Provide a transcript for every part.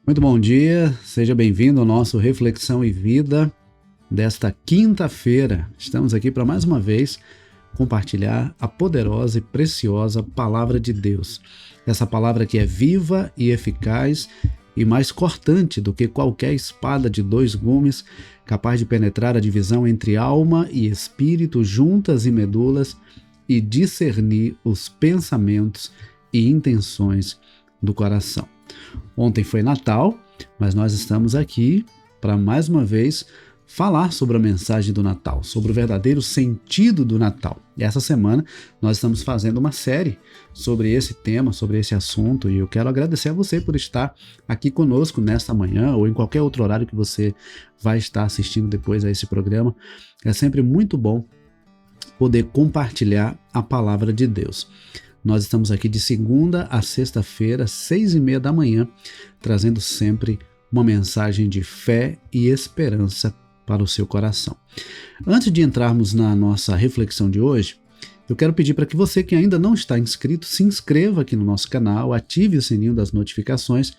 Muito bom dia, seja bem-vindo ao nosso Reflexão e Vida desta quinta-feira. Estamos aqui para mais uma vez compartilhar a poderosa e preciosa Palavra de Deus. Essa palavra que é viva e eficaz e mais cortante do que qualquer espada de dois gumes, capaz de penetrar a divisão entre alma e espírito, juntas e medulas, e discernir os pensamentos e intenções do coração. Ontem foi Natal, mas nós estamos aqui para mais uma vez falar sobre a mensagem do Natal, sobre o verdadeiro sentido do Natal. E essa semana nós estamos fazendo uma série sobre esse tema, sobre esse assunto, e eu quero agradecer a você por estar aqui conosco nesta manhã ou em qualquer outro horário que você vai estar assistindo depois a esse programa. É sempre muito bom poder compartilhar a palavra de Deus. Nós estamos aqui de segunda a sexta-feira, 6h30 da manhã, trazendo sempre uma mensagem de fé e esperança para o seu coração. Antes de entrarmos na nossa reflexão de hoje, eu quero pedir para que você que ainda não está inscrito, se inscreva aqui no nosso canal, ative o sininho das notificações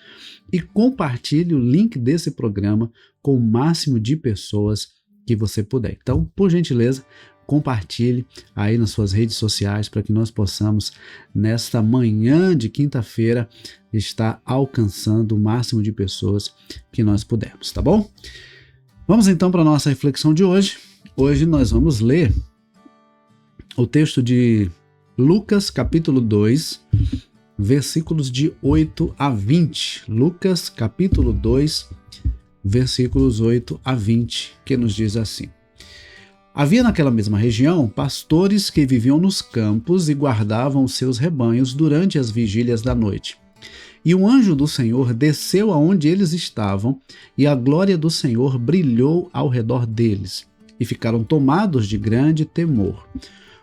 e compartilhe o link desse programa com o máximo de pessoas que você puder. Então, por gentileza, compartilhe aí nas suas redes sociais para que nós possamos, nesta manhã de quinta-feira, estar alcançando o máximo de pessoas que nós pudermos, tá bom? Vamos então para a nossa reflexão de hoje. Hoje nós vamos ler o texto de Lucas capítulo 2, versículos de 8 a 20. Lucas capítulo 2, versículos 8 a 20, que nos diz assim: Havia naquela mesma região pastores que viviam nos campos e guardavam os seus rebanhos durante as vigílias da noite. E um anjo do Senhor desceu aonde eles estavam, e a glória do Senhor brilhou ao redor deles, e ficaram tomados de grande temor.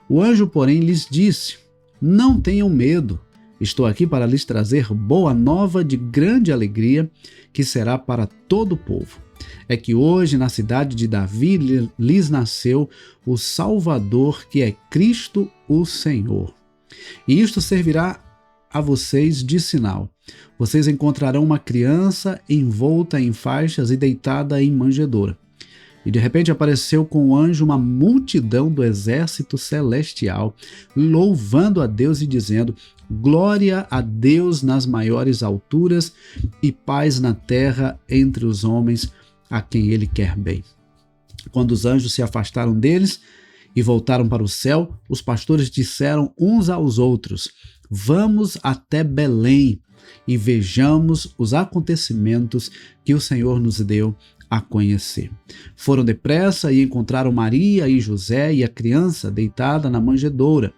O anjo, porém, lhes disse: Não tenham medo, estou aqui para lhes trazer boa nova de grande alegria, que será para todo o povo. É que hoje na cidade de Davi lhes nasceu o Salvador, que é Cristo o Senhor. E isto servirá a vocês de sinal. Vocês encontrarão uma criança envolta em faixas e deitada em manjedoura. E de repente apareceu com o anjo uma multidão do exército celestial, louvando a Deus e dizendo: Glória a Deus nas maiores alturas e paz na terra entre os homens a quem ele quer bem. Quando os anjos se afastaram deles e voltaram para o céu, os pastores disseram uns aos outros: Vamos até Belém e vejamos os acontecimentos que o Senhor nos deu a conhecer. Foram depressa e encontraram Maria e José e a criança deitada na manjedoura.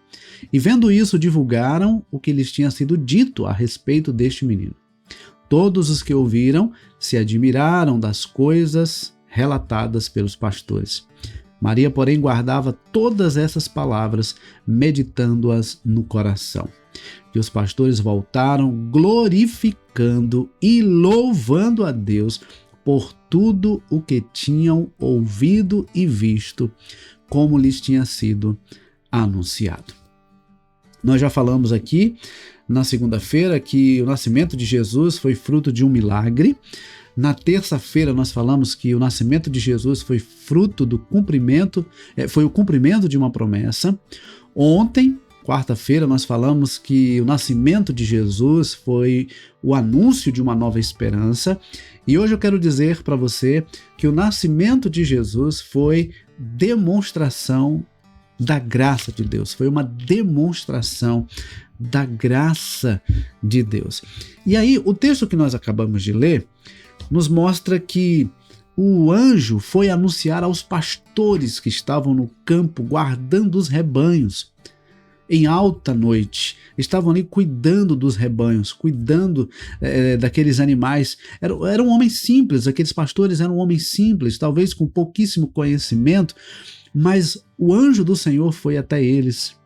E vendo isso, divulgaram o que lhes tinha sido dito a respeito deste menino. Todos os que ouviram se admiraram das coisas relatadas pelos pastores. Maria, porém, guardava todas essas palavras, meditando-as no coração. E os pastores voltaram glorificando e louvando a Deus por tudo o que tinham ouvido e visto, como lhes tinha sido anunciado. Nós já falamos aqui na segunda-feira que o nascimento de Jesus foi fruto de um milagre. Na terça-feira nós falamos que o nascimento de Jesus foi fruto do cumprimento, foi o cumprimento de uma promessa. Ontem, quarta-feira, nós falamos que o nascimento de Jesus foi o anúncio de uma nova esperança. E hoje eu quero dizer para você que o nascimento de Jesus foi demonstração da graça de Deus, foi uma demonstração da graça de Deus. E aí, o texto que nós acabamos de ler nos mostra que o anjo foi anunciar aos pastores que estavam no campo guardando os rebanhos. Em alta noite, estavam ali cuidando dos rebanhos, cuidando daqueles animais. Eram homens simples, aqueles pastores eram homens simples, talvez com pouquíssimo conhecimento, mas o anjo do Senhor foi até eles.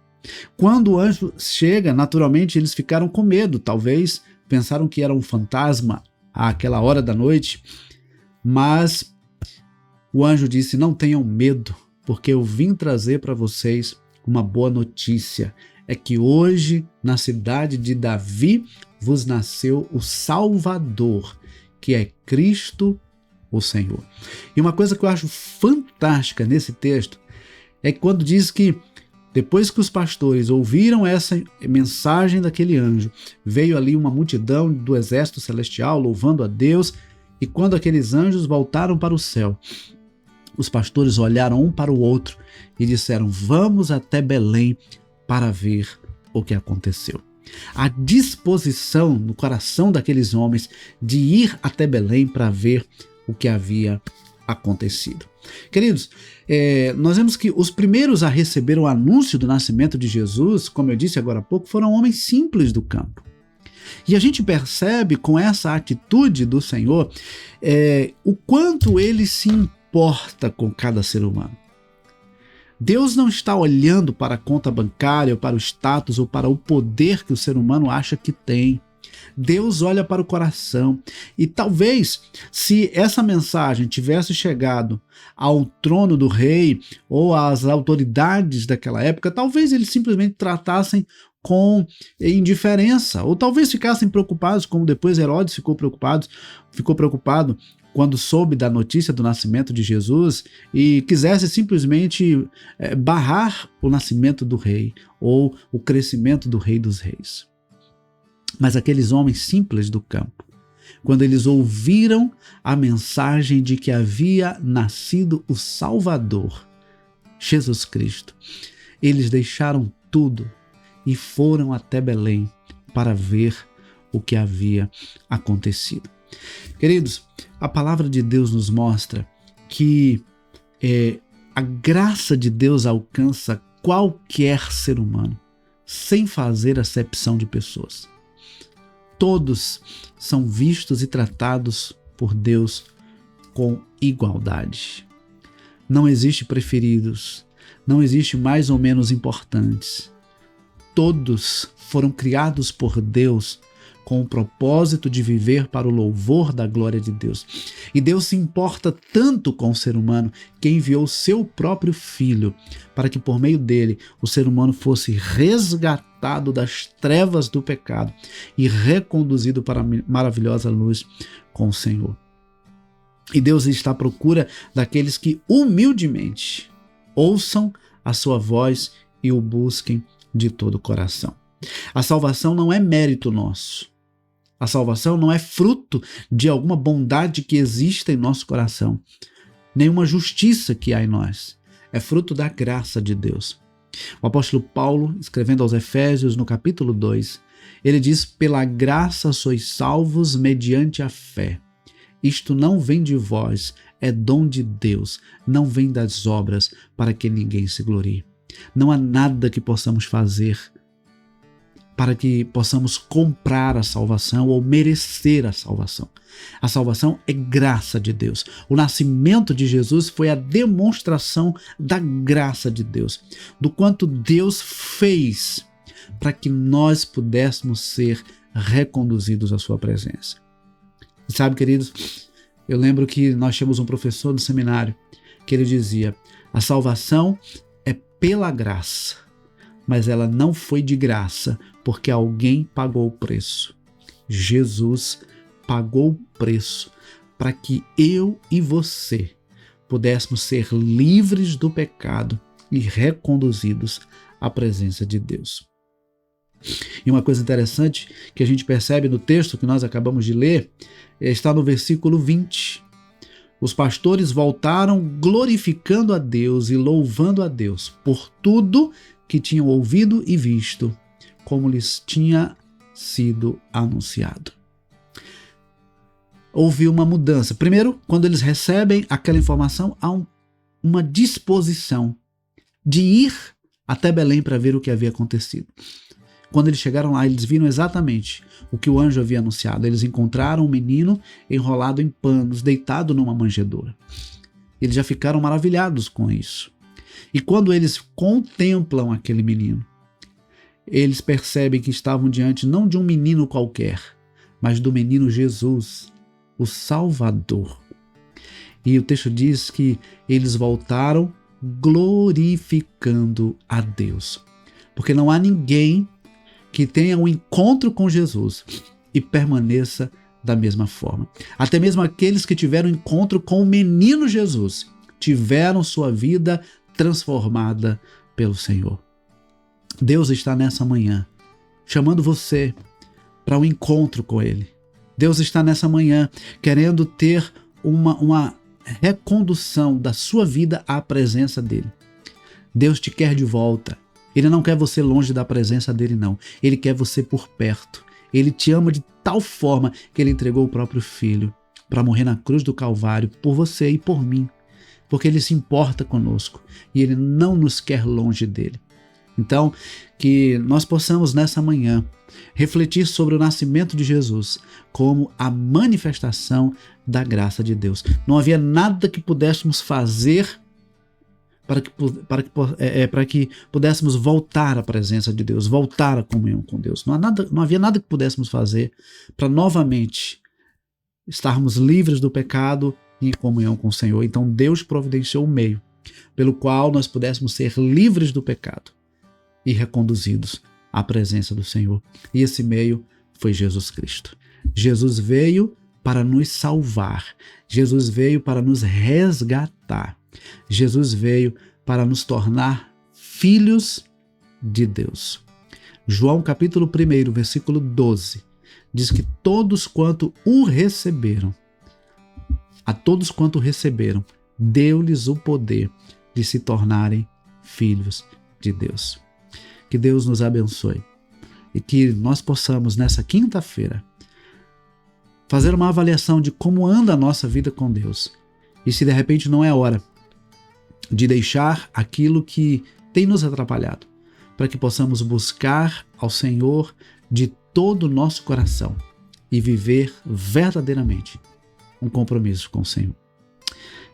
Quando o anjo chega, naturalmente eles ficaram com medo, talvez pensaram que era um fantasma àquela hora da noite, mas o anjo disse: não tenham medo, porque eu vim trazer para vocês uma boa notícia. É que hoje, na cidade de Davi, vos nasceu o Salvador, que é Cristo o Senhor. E uma coisa que eu acho fantástica nesse texto é que quando diz que depois que os pastores ouviram essa mensagem daquele anjo, veio ali uma multidão do exército celestial louvando a Deus, e quando aqueles anjos voltaram para o céu, os pastores olharam um para o outro e disseram: vamos até Belém para ver o que aconteceu. A disposição no coração daqueles homens de ir até Belém para ver o que havia acontecido. Queridos, nós vemos que os primeiros a receber o anúncio do nascimento de Jesus, como eu disse agora há pouco, foram homens simples do campo. E a gente percebe com essa atitude do Senhor o quanto ele se importa com cada ser humano. Deus não está olhando para a conta bancária, ou para o status, ou para o poder que o ser humano acha que tem. Deus olha para o coração. E talvez, se essa mensagem tivesse chegado ao trono do rei ou às autoridades daquela época, talvez eles simplesmente tratassem com indiferença, ou talvez ficassem preocupados, como depois Herodes ficou preocupado quando soube da notícia do nascimento de Jesus e quisesse simplesmente barrar o nascimento do rei ou o crescimento do rei dos reis. Mas aqueles homens simples do campo, quando eles ouviram a mensagem de que havia nascido o Salvador, Jesus Cristo, eles deixaram tudo e foram até Belém para ver o que havia acontecido. Queridos, a palavra de Deus nos mostra que a graça de Deus alcança qualquer ser humano, sem fazer acepção de pessoas. Todos são vistos e tratados por Deus com igualdade. Não existe preferidos, não existe mais ou menos importantes. Todos foram criados por Deus com o propósito de viver para o louvor da glória de Deus. E Deus se importa tanto com o ser humano que enviou seu próprio Filho para que por meio dele o ser humano fosse resgatado das trevas do pecado e reconduzido para a maravilhosa luz com o Senhor. E Deus está à procura daqueles que humildemente ouçam a sua voz e o busquem de todo o coração. A salvação não é mérito nosso. A salvação não é fruto de alguma bondade que exista em nosso coração, nenhuma justiça que há em nós. É fruto da graça de Deus. O apóstolo Paulo, escrevendo aos Efésios, no capítulo 2, ele diz: pela graça sois salvos mediante a fé. Isto não vem de vós, é dom de Deus, não vem das obras, para que ninguém se glorie. Não há nada que possamos fazer para que possamos comprar a salvação ou merecer a salvação. A salvação é graça de Deus. O nascimento de Jesus foi a demonstração da graça de Deus, do quanto Deus fez para que nós pudéssemos ser reconduzidos à sua presença. E sabe, queridos, eu lembro que nós tínhamos um professor do seminário que ele dizia: a salvação é pela graça, mas ela não foi de graça, porque alguém pagou o preço. Jesus pagou o preço para que eu e você pudéssemos ser livres do pecado e reconduzidos à presença de Deus. E uma coisa interessante que a gente percebe no texto que nós acabamos de ler está no versículo 20. Os pastores voltaram glorificando a Deus e louvando a Deus por tudo que tinham ouvido e visto, como lhes tinha sido anunciado. Houve uma mudança. Primeiro, quando eles recebem aquela informação, há uma disposição de ir até Belém para ver o que havia acontecido. Quando eles chegaram lá, eles viram exatamente o que o anjo havia anunciado. Eles encontraram um menino enrolado em panos, deitado numa manjedoura. Eles já ficaram maravilhados com isso. E quando eles contemplam aquele menino, eles percebem que estavam diante não de um menino qualquer, mas do menino Jesus, o Salvador. E o texto diz que eles voltaram glorificando a Deus. Porque não há ninguém que tenha um encontro com Jesus e permaneça da mesma forma. Até mesmo aqueles que tiveram encontro com o menino Jesus tiveram sua vida transformada pelo Senhor. Deus está nessa manhã chamando você para um encontro com Ele. Deus está nessa manhã querendo ter uma recondução da sua vida à presença dEle. Deus te quer de volta. Ele não quer você longe da presença dEle, não. Ele quer você por perto. Ele te ama de tal forma que Ele entregou o próprio Filho para morrer na cruz do Calvário por você e por mim. Porque Ele se importa conosco e Ele não nos quer longe dEle. Então, que nós possamos nessa manhã refletir sobre o nascimento de Jesus como a manifestação da graça de Deus. Não havia nada que pudéssemos fazer para que pudéssemos voltar à presença de Deus, voltar à comunhão com Deus. Não havia nada que pudéssemos fazer para novamente estarmos livres do pecado e em comunhão com o Senhor. Então Deus providenciou um meio pelo qual nós pudéssemos ser livres do pecado e reconduzidos à presença do Senhor. E esse meio foi Jesus Cristo. Jesus veio para nos salvar. Jesus veio para nos resgatar. Jesus veio para nos tornar filhos de Deus. João capítulo 1, versículo 12, diz que todos quanto o receberam, a todos quanto receberam, deu-lhes o poder de se tornarem filhos de Deus. Que Deus nos abençoe e que nós possamos nessa quinta-feira fazer uma avaliação de como anda a nossa vida com Deus e se de repente não é hora de deixar aquilo que tem nos atrapalhado, para que possamos buscar ao Senhor de todo o nosso coração e viver verdadeiramente um compromisso com o Senhor.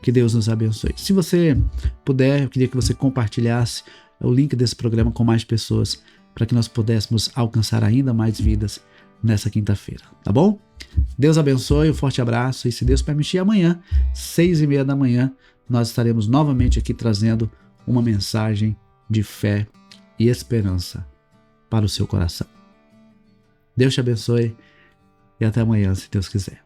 Que Deus nos abençoe. Se você puder, eu queria que você compartilhasse o link desse programa com mais pessoas, para que nós pudéssemos alcançar ainda mais vidas nessa quinta-feira, tá bom? Deus abençoe, um forte abraço e se Deus permitir, amanhã, 6:30 da manhã, nós estaremos novamente aqui trazendo uma mensagem de fé e esperança para o seu coração. Deus te abençoe e até amanhã, se Deus quiser.